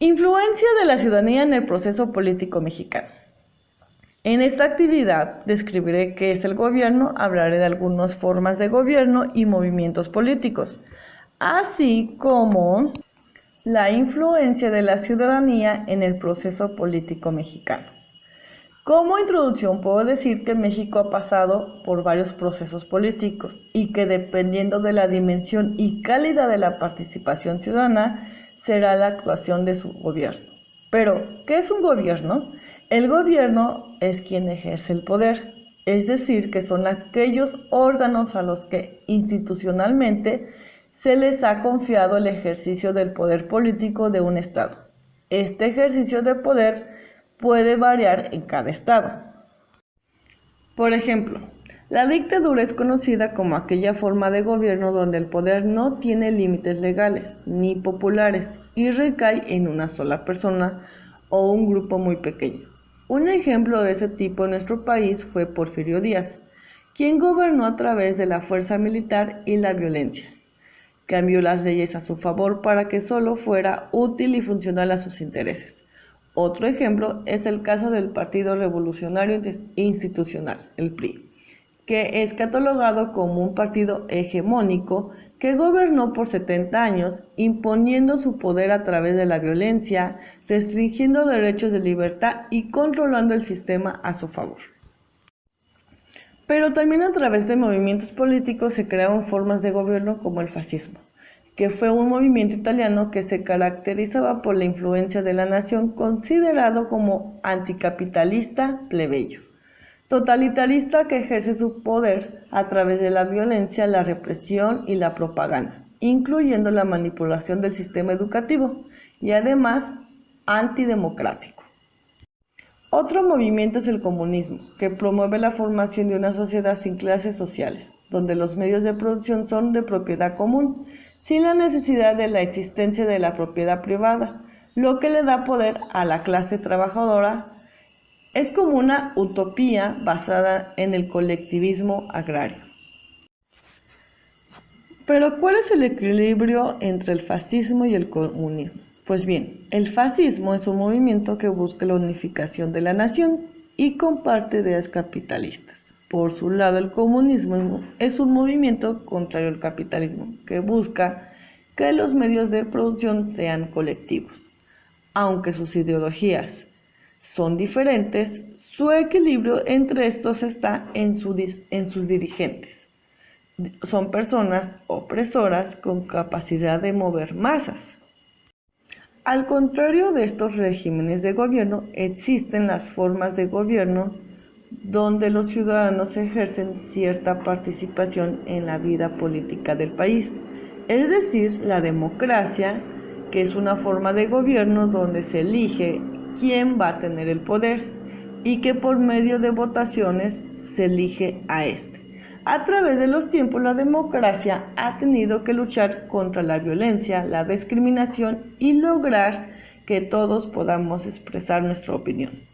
Influencia de la ciudadanía en el proceso político mexicano. En esta actividad describiré qué es el gobierno, hablaré de algunas formas de gobierno y movimientos políticos, así como la influencia de la ciudadanía en el proceso político mexicano. Como introducción puedo decir que México ha pasado por varios procesos políticos y que dependiendo de la dimensión y calidad de la participación ciudadana será la actuación de su gobierno. Pero, ¿qué es un gobierno? El gobierno es quien ejerce el poder, es decir, que son aquellos órganos a los que institucionalmente se les ha confiado el ejercicio del poder político de un Estado. Este ejercicio de poder puede variar en cada estado. Por ejemplo, la dictadura es conocida como aquella forma de gobierno donde el poder no tiene límites legales ni populares y recae en una sola persona o un grupo muy pequeño. Un ejemplo de ese tipo en nuestro país fue Porfirio Díaz, quien gobernó a través de la fuerza militar y la violencia. Cambió las leyes a su favor para que solo fuera útil y funcional a sus intereses. Otro ejemplo es el caso del Partido Revolucionario Institucional, el PRI, que es catalogado como un partido hegemónico que gobernó por 70 años, imponiendo su poder a través de la violencia, restringiendo derechos de libertad y controlando el sistema a su favor. Pero también a través de movimientos políticos se crearon formas de gobierno como el fascismo, que fue un movimiento italiano que se caracterizaba por la influencia de la nación, considerado como anticapitalista plebeyo, totalitarista que ejerce su poder a través de la violencia, la represión y la propaganda, incluyendo la manipulación del sistema educativo, y además antidemocrático. Otro movimiento es el comunismo, que promueve la formación de una sociedad sin clases sociales, donde los medios de producción son de propiedad común, sin la necesidad de la existencia de la propiedad privada, lo que le da poder a la clase trabajadora. Es como una utopía basada en el colectivismo agrario. Pero, ¿cuál es el equilibrio entre el fascismo y el comunismo? Pues bien, el fascismo es un movimiento que busca la unificación de la nación y comparte ideas capitalistas. Por su lado, el comunismo es un movimiento contrario al capitalismo, que busca que los medios de producción sean colectivos. Aunque sus ideologías son diferentes, su equilibrio entre estos está en sus dirigentes. Son personas opresoras con capacidad de mover masas. Al contrario de estos regímenes de gobierno, existen las formas de gobierno donde los ciudadanos ejercen cierta participación en la vida política del país, es decir, la democracia, que es una forma de gobierno donde se elige quién va a tener el poder y que por medio de votaciones se elige a este. A través de los tiempos, la democracia ha tenido que luchar contra la violencia, la discriminación y lograr que todos podamos expresar nuestra opinión.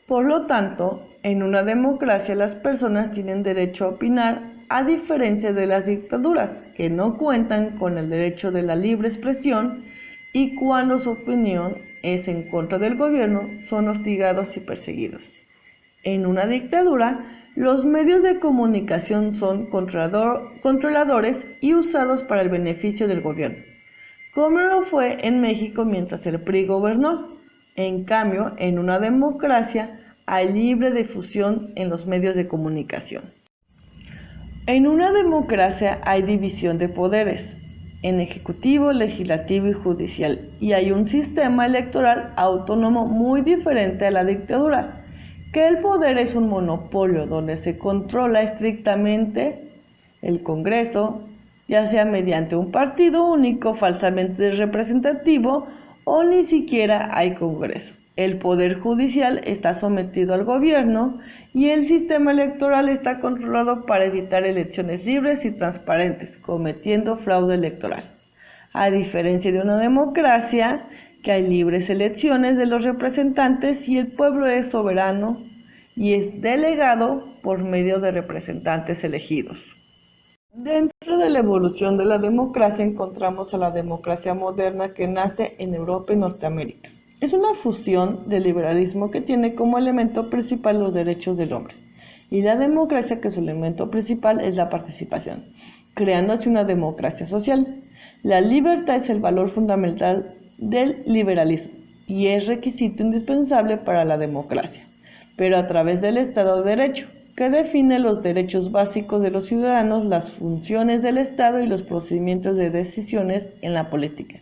Por lo tanto, en una democracia las personas tienen derecho a opinar, a diferencia de las dictaduras, que no cuentan con el derecho de la libre expresión y cuando su opinión es en contra del gobierno son hostigados y perseguidos. En una dictadura, los medios de comunicación son controladores y usados para el beneficio del gobierno, como lo fue en México mientras el PRI gobernó. En cambio, en una democracia hay libre difusión en los medios de comunicación. En una democracia hay división de poderes, en ejecutivo, legislativo y judicial, y hay un sistema electoral autónomo muy diferente a la dictadura, que el poder es un monopolio donde se controla estrictamente el Congreso, ya sea mediante un partido único falsamente representativo o ni siquiera hay Congreso. El poder judicial está sometido al gobierno y el sistema electoral está controlado para evitar elecciones libres y transparentes, cometiendo fraude electoral. A diferencia de una democracia, que hay libres elecciones de los representantes y el pueblo es soberano y es delegado por medio de representantes elegidos. Dentro de la evolución de la democracia encontramos a la democracia moderna que nace en Europa y Norteamérica. Es una fusión del liberalismo que tiene como elemento principal los derechos del hombre y la democracia que su elemento principal es la participación, creando así una democracia social. La libertad es el valor fundamental del liberalismo y es requisito indispensable para la democracia, pero a través del Estado de Derecho, que define los derechos básicos de los ciudadanos, las funciones del Estado y los procedimientos de decisiones en la política.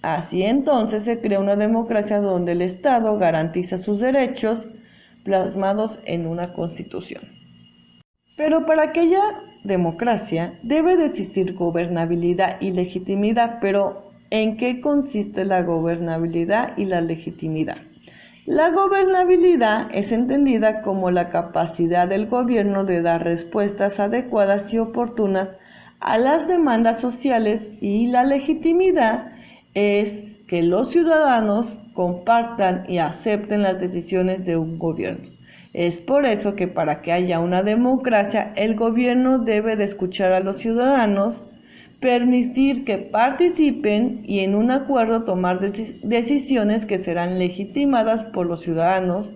Así entonces se crea una democracia donde el Estado garantiza sus derechos plasmados en una Constitución. Pero para aquella democracia debe de existir gobernabilidad y legitimidad, pero ¿en qué consiste la gobernabilidad y la legitimidad? La gobernabilidad es entendida como la capacidad del gobierno de dar respuestas adecuadas y oportunas a las demandas sociales y la legitimidad es que los ciudadanos compartan y acepten las decisiones de un gobierno. Es por eso que para que haya una democracia, el gobierno debe de escuchar a los ciudadanos, permitir que participen y en un acuerdo tomar decisiones que serán legitimadas por los ciudadanos,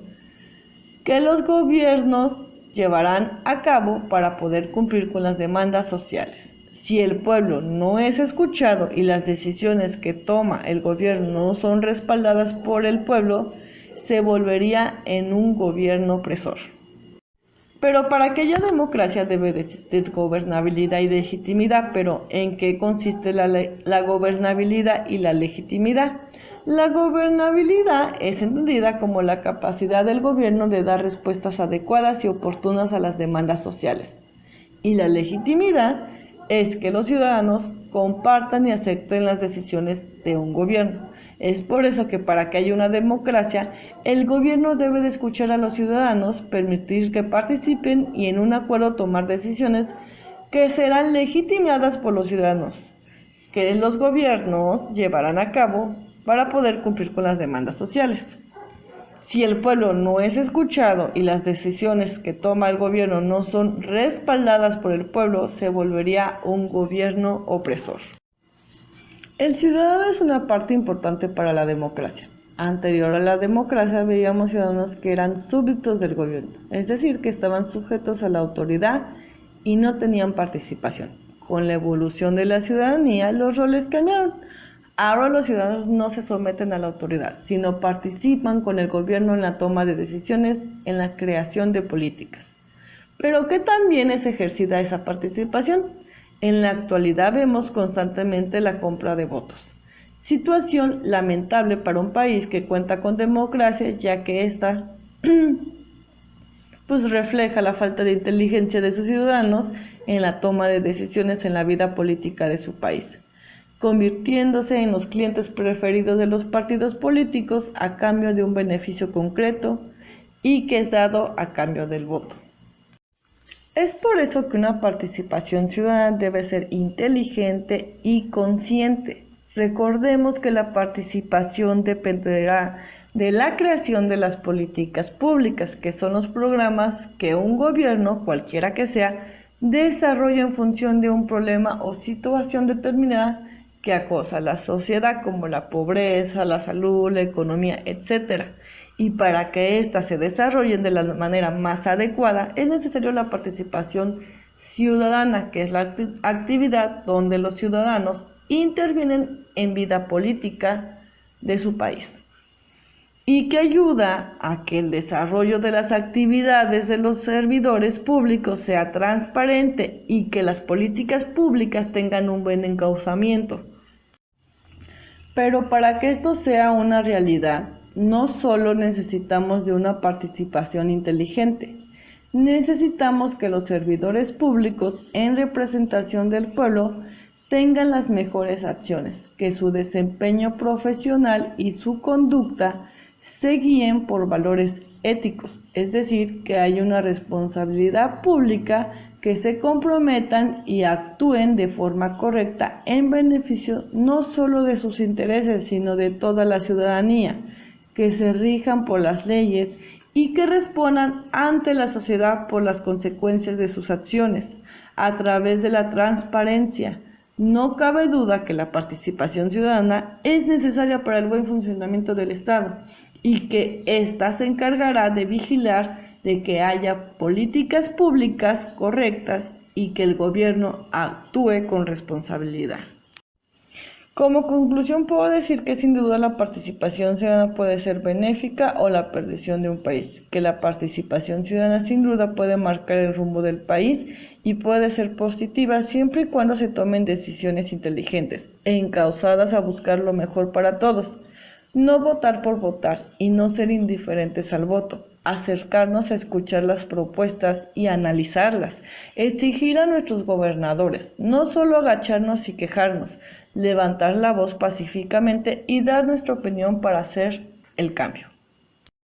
que los gobiernos llevarán a cabo para poder cumplir con las demandas sociales. Si el pueblo no es escuchado y las decisiones que toma el gobierno no son respaldadas por el pueblo, se volvería en un gobierno opresor. Pero para aquella democracia debe de existir gobernabilidad y legitimidad. ¿Pero en qué consiste la gobernabilidad y la legitimidad? La gobernabilidad es entendida como la capacidad del gobierno de dar respuestas adecuadas y oportunas a las demandas sociales. Y la legitimidad es que los ciudadanos compartan y acepten las decisiones de un gobierno. Es por eso que para que haya una democracia, el gobierno debe de escuchar a los ciudadanos, permitir que participen y en un acuerdo tomar decisiones que serán legitimadas por los ciudadanos, que los gobiernos llevarán a cabo para poder cumplir con las demandas sociales. Si el pueblo no es escuchado y las decisiones que toma el gobierno no son respaldadas por el pueblo, se volvería un gobierno opresor. El ciudadano es una parte importante para la democracia. Anterior a la democracia veíamos ciudadanos que eran súbditos del gobierno, es decir, que estaban sujetos a la autoridad y no tenían participación. Con la evolución de la ciudadanía, los roles cambiaron. Ahora los ciudadanos no se someten a la autoridad, sino participan con el gobierno en la toma de decisiones, en la creación de políticas. Pero ¿qué tan bien es ejercida esa participación? En la actualidad vemos constantemente la compra de votos. Situación lamentable para un país que cuenta con democracia, ya que esta refleja la falta de inteligencia de sus ciudadanos en la toma de decisiones en la vida política de su país, convirtiéndose en los clientes preferidos de los partidos políticos a cambio de un beneficio concreto y que es dado a cambio del voto. Es por eso que una participación ciudadana debe ser inteligente y consciente. Recordemos que la participación dependerá de la creación de las políticas públicas, que son los programas que un gobierno, cualquiera que sea, desarrolla en función de un problema o situación determinada que acosa a la sociedad, como la pobreza, la salud, la economía, etc. Y para que éstas se desarrollen de la manera más adecuada, es necesaria la participación ciudadana, que es la actividad donde los ciudadanos intervienen en vida política de su país y que ayuda a que el desarrollo de las actividades de los servidores públicos sea transparente y que las políticas públicas tengan un buen encauzamiento. Pero para que esto sea una realidad, no solo necesitamos de una participación inteligente, necesitamos que los servidores públicos en representación del pueblo tengan las mejores acciones, que su desempeño profesional y su conducta se guíen por valores éticos, es decir, que haya una responsabilidad pública, que se comprometan y actúen de forma correcta en beneficio no solo de sus intereses, sino de toda la ciudadanía, que se rijan por las leyes y que respondan ante la sociedad por las consecuencias de sus acciones. a través de la transparencia. No cabe duda que la participación ciudadana es necesaria para el buen funcionamiento del Estado y que ésta se encargará de vigilar de que haya políticas públicas correctas y que el gobierno actúe con responsabilidad. Como conclusión puedo decir que sin duda la participación ciudadana puede ser benéfica o la perdición de un país, que la participación ciudadana sin duda puede marcar el rumbo del país y puede ser positiva siempre y cuando se tomen decisiones inteligentes e encausadas a buscar lo mejor para todos. No votar por votar y no ser indiferentes al voto, acercarnos a escuchar las propuestas y analizarlas, exigir a nuestros gobernadores, no solo agacharnos y quejarnos, levantar la voz pacíficamente y dar nuestra opinión para hacer el cambio.